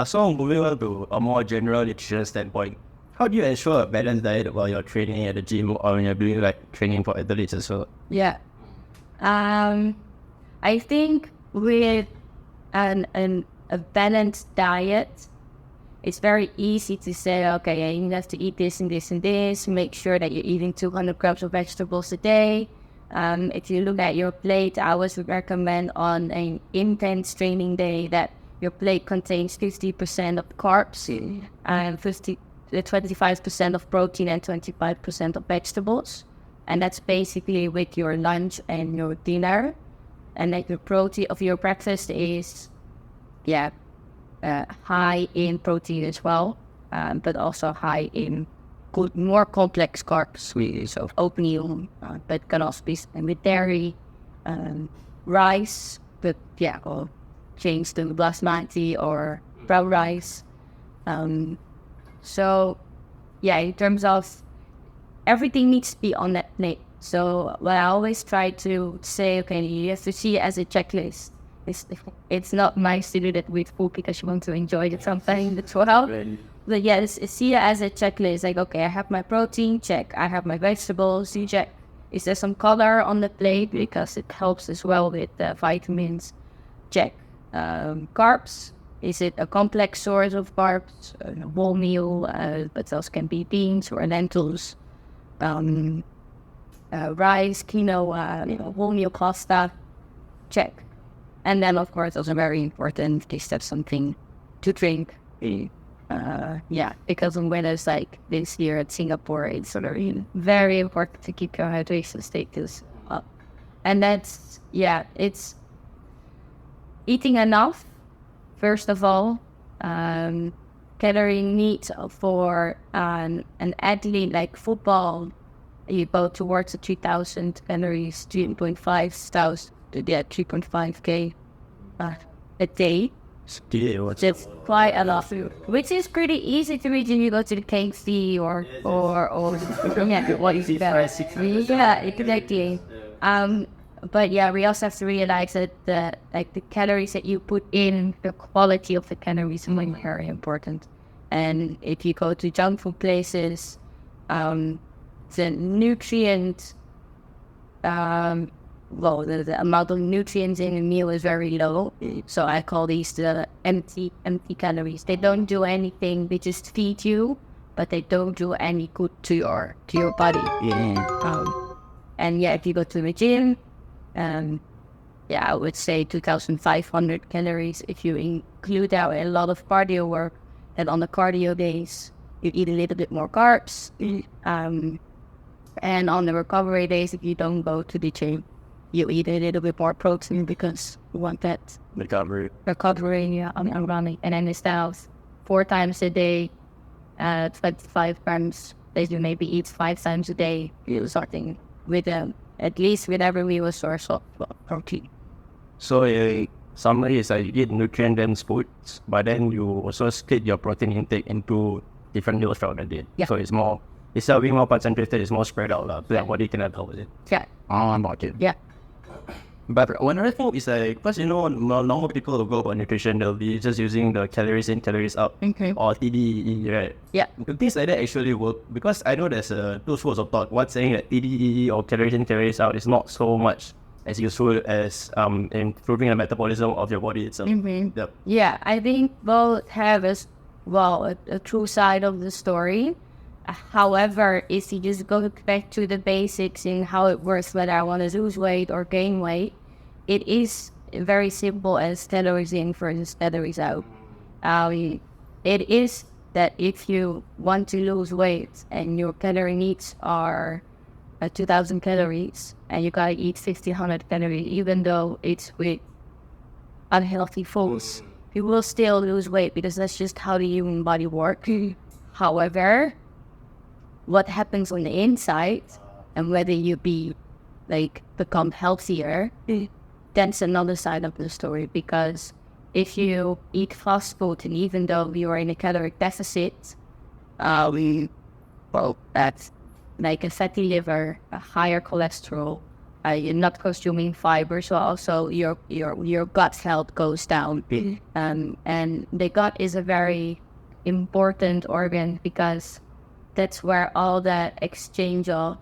So moving on to a more general nutrition standpoint, how do you ensure a balanced diet while you're training at the gym or when you're doing like training for athletes as well? Yeah. I think with a balanced diet, it's very easy to say, okay, you have to eat this and this and this. Make sure that you're eating 200 grams of vegetables a day. If you look at your plate, I always would recommend on an intense training day that your plate contains 50% of carbs and 25% of protein and 25% of vegetables. And that's basically with your lunch and your dinner. And that your protein of your breakfast is, high in protein as well, but also high in more complex carbs. So oatmeal, but can also be with dairy, rice, but or change to basmati or brown rice. So in terms of everything needs to be on that plate. So what I always try to say, okay, you have to see it as a checklist. It's not nice to do that with food because you want to enjoy something as well. But see it as a checklist. Like, okay, I have my protein, check. I have my vegetables, check. Is there some color on the plate? Because it helps as well with vitamins, check. Carbs, is it a complex source of carbs? Whole meal, but those can be beans or lentils. Rice, quinoa, whole meal pasta, check. And then, of course, also very important, is that something to drink. Because when weather's like this here at Singapore, it's sort of very important to keep your hydration status up. And that's, it's eating enough, first of all. Calorie need for an athlete like football, you go towards the 3,000 calories, 3.5K a day. That's quite a lot, which is pretty easy to reach if you go to the KFC or what is it? Exactly. But we also have to realize that the calories that you put in, the quality of the calories is very important. And if you go to junk food places, the nutrient, the amount of nutrients in a meal is very low. So I call these the empty calories. They don't do anything. They just feed you, but they don't do any good to your body. If you go to the gym, I would say 2,500 calories. If you include a lot of cardio work, and on the cardio days, you eat a little bit more carbs. And on the recovery days, if you don't go to the gym, you eat a little bit more protein because you want that recovery on running. And then instead of 4 times a day, 25 grams, you maybe eat 5 times a day, starting with at least with every meal a source of protein. So a summary is you eat nutrient-dense foods, but then you also split your protein intake into different meals throughout the day. So instead of being more concentrated, it's more spread out. So that body can help with it. Yeah. But one other thing is because normal people who go about nutrition, they'll be just using the calories in, calories out, or TDEE, right? Yeah. Things like that actually work, because I know there's two schools of thought. One saying that TDEE or calories in, calories out is not so much as useful as improving the metabolism of your body itself. Yep. Yeah, I think both have a true side of the story. However, if you just go back to the basics in how it works, whether I want to lose weight or gain weight, it is very simple as calories in versus calories out. It is that if you want to lose weight and your calorie needs are 2,000 calories and you gotta eat 1,500 calories, even though it's with unhealthy foods, you will still lose weight because that's just how the human body works. However, what happens on the inside and whether you become healthier, that's another side of the story. Because if you eat fast food and even though you are in a caloric deficit, that's like a fatty liver, a higher cholesterol, you're not consuming fiber, so also your gut health goes down. And the gut is a very important organ because that's where all the exchange of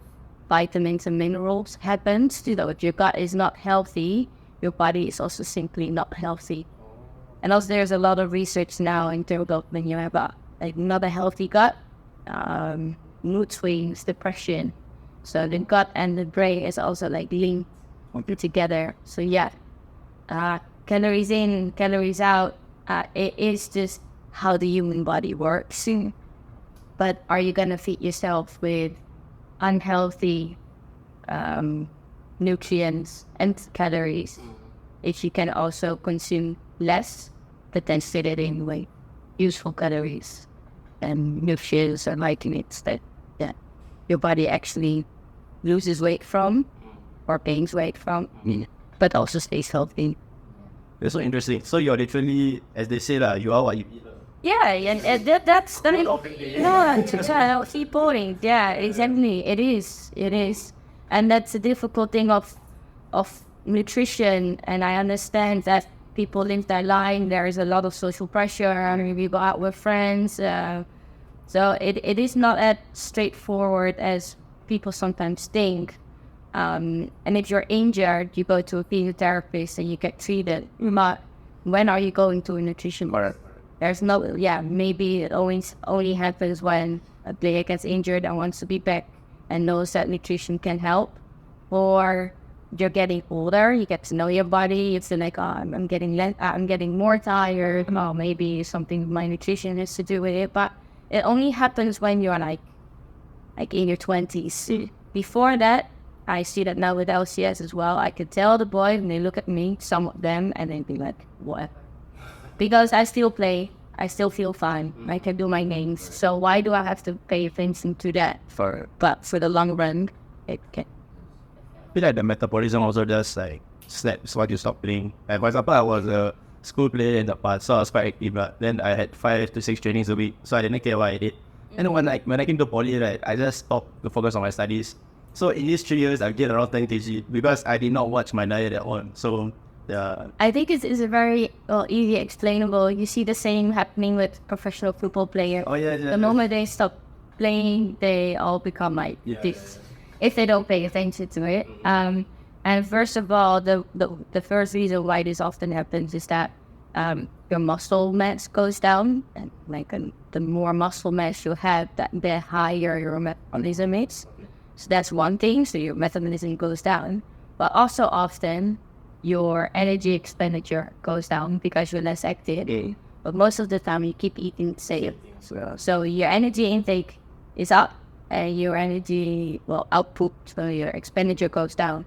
vitamins and minerals happens. If your gut is not healthy, your body is also simply not healthy. And also there's a lot of research now in terms of when you have not a healthy gut, mood swings, depression. So the gut and the brain is also linked together. So calories in, calories out, it is just how the human body works. But are you going to feed yourself with unhealthy nutrients and calories if you can also consume less, but then fit it in with useful calories and nutrients and vitamins that your body actually loses weight from or gains weight from, but also stays healthy. That's so interesting. So you're literally, as they say, you are what you eat. Yeah, and that's a healthy point. Yeah, exactly. It is, and that's the difficult thing of nutrition. And I understand that people live their life. There is a lot of social pressure, and we go out with friends. So it is not as straightforward as people sometimes think. And if you're injured, you go to a physiotherapist and you get treated. But when are you going to a nutrition? There's maybe it only happens when a player gets injured and wants to be back and knows that nutrition can help. Or you're getting older, you get to know your body. It's I'm getting more tired. Oh, maybe something with my nutrition has to do with it. But it only happens when you're in your 20s. Before that, I see that now with LCS as well. I could tell the boys when they look at me, some of them, and they'd be like, what? Because I still play, I still feel fine. I can do my games. So why do I have to pay attention to that? But for the long run, it can. I feel like the metabolism also just snaps once you stop playing. Like, for example, I was a school player in the past, so I was quite active. But then I had 5 to 6 trainings a week, so I didn't care what I did. And when I came to poly, I just stopped to focus on my studies. So in these 3 years, I gained around 10 kg because I did not watch my diet at all. So I think it's a very easy explainable. You see the same happening with professional football players. The moment they stop playing, they all become this. If they don't pay attention to it. And first of all, the first reason why this often happens is that your muscle mass goes down, and the more muscle mass you have, the higher your metabolism is. So that's one thing. So your metabolism goes down, but also often your energy expenditure goes down because you're less active. But most of the time you keep eating the same. So your energy intake is up and your energy output, so your expenditure goes down.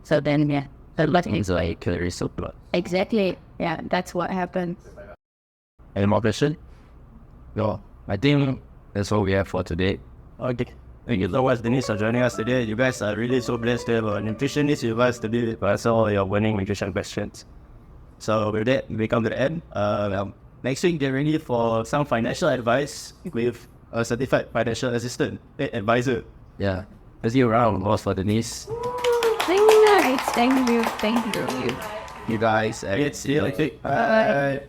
So then it's like calories surplus. Exactly. Yeah, that's what happens. Any more question? No, I think that's all we have for today. Okay. Thank you so much, Denise, for joining us today. You guys are really so blessed to have a nutritionist with us to be answer all your burning nutrition questions. So with that, we come to the end. Next week, get ready for some financial advice with a certified financial assistant, advisor. Yeah. Let's give a round of applause for Denise. Thank you. You guys, see you next week. Bye.